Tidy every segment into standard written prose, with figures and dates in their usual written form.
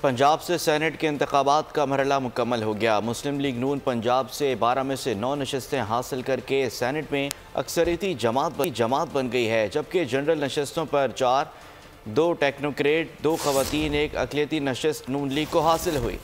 پنجاب سے سینٹ کے انتخابات کا مرحلہ مکمل ہو گیا۔ مسلم لیگ نون پنجاب سے 12 میں سے 9 نشستیں حاصل کر کے سینٹ میں اکثریتی جماعت بن گئی ہے، جبکہ جنرل نشستوں پر 4، 2 ٹیکنوکریٹ، 2 خواتین، 1 اقلیتی نشست نون لیگ کو حاصل ہوئی۔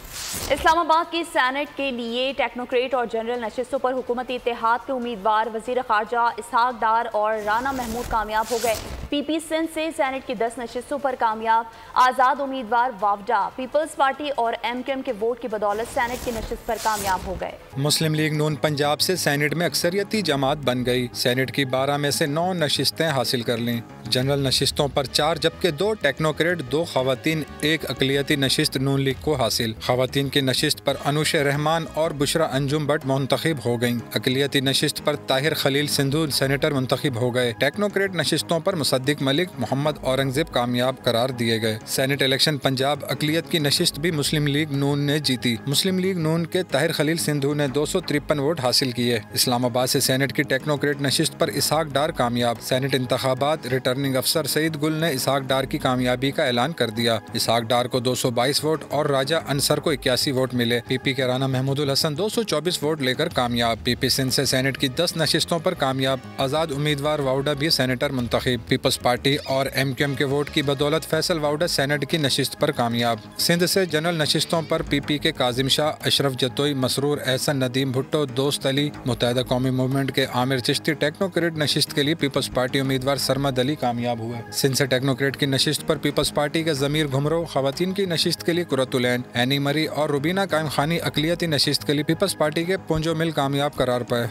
اسلام آباد کی سینٹ کے لیے ٹیکنوکریٹ اور جنرل نشستوں پر حکومتی اتحاد کے امیدوار وزیر خارجہ اسحاق ڈار اور رانا محمود کامیاب ہو گئے۔ پی پی سندھ سے سینٹ کی 10 نشستوں پر کامیاب آزاد امیدوار وافڈا پیپلز پارٹی اور ایم کیو ایم کے ووٹ کی بدولت سینٹ کی نشست پر کامیاب ہو گئے۔ مسلم لیگ نون پنجاب سے سینٹ میں اکثریتی جماعت بن گئی۔ سینٹ کی 12 میں سے 9 نشستیں حاصل کر لیں۔ جنرل نشستوں پر 4 جبکہ 2 ٹیکنوکریٹ، 2 خواتین، 1 اقلیتی نشست نون لیگ کو حاصل۔ خواتین کی نشست پر انوش رحمان اور بشرا انجم بٹ منتخب ہو گئیں۔ اقلیتی نشست پر طاہر خلیل سندھو سینیٹر منتخب ہو گئے۔ ٹیکنوکریٹ نشستوں پر مصدق ملک، محمد اورنگزیب کامیاب قرار دیے گئے۔ سینٹ الیکشن پنجاب اقلیت کی نشست بھی مسلم لیگ نون نے جیتی۔ مسلم لیگ نون کے طاہر خلیل سندھو نے 253 ووٹ حاصل کیے۔ اسلام آباد سے سینٹ کی ٹیکنوکریٹ نشست پر اسحاق ڈار کامیاب۔ سینٹ انتخابات ریٹرننگ افسر سعید گل نے اسحاق ڈار کی کامیابی کا اعلان کر دیا۔ اسحاق ڈار کو 222 ووٹ اور راجہ انصر کو 81 ووٹ ملے۔ پی پی کے رانا محمود الحسن 224 ووٹ لے کر کامیاب۔ پی پی سندھ سے سینٹ کی 10 نشستوں پر کامیاب آزاد امیدوار واؤڈا بھی سینیٹر منتخب۔ پیپلز پارٹی اور ایم کیو ایم کے ووٹ کی بدولت فیصل واؤڈا سینٹ کی نشست پر کامیاب۔ سندھ سے جنرل نشستوں پر پی پی کے کاظم شاہ، اشرف جتوئی، مسرور احسن، ندیم بھٹو، دوست علی، متحدہ قومی موومنٹ کے عامر چشتی، ٹیکنوکریٹ نشست کے لیے پیپلز پارٹی امیدوار سرمد علی کامیاب ہوئے۔ سندھ سے ٹیکنوکریٹ کی نشست پر پیپلز پارٹی کے ضمیر گھمرو، خواتین کی نشست کے لیے قرۃ العین، اینی مری اور روبینہ قائم خانی، اقلیتی نشست کے لیے پیپلز پارٹی کے پونجو مل کامیاب قرار پائے۔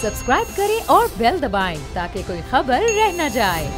سبسکرائب کریں اور بیل دبائیں تاکہ کوئی خبر رہ نہ جائے۔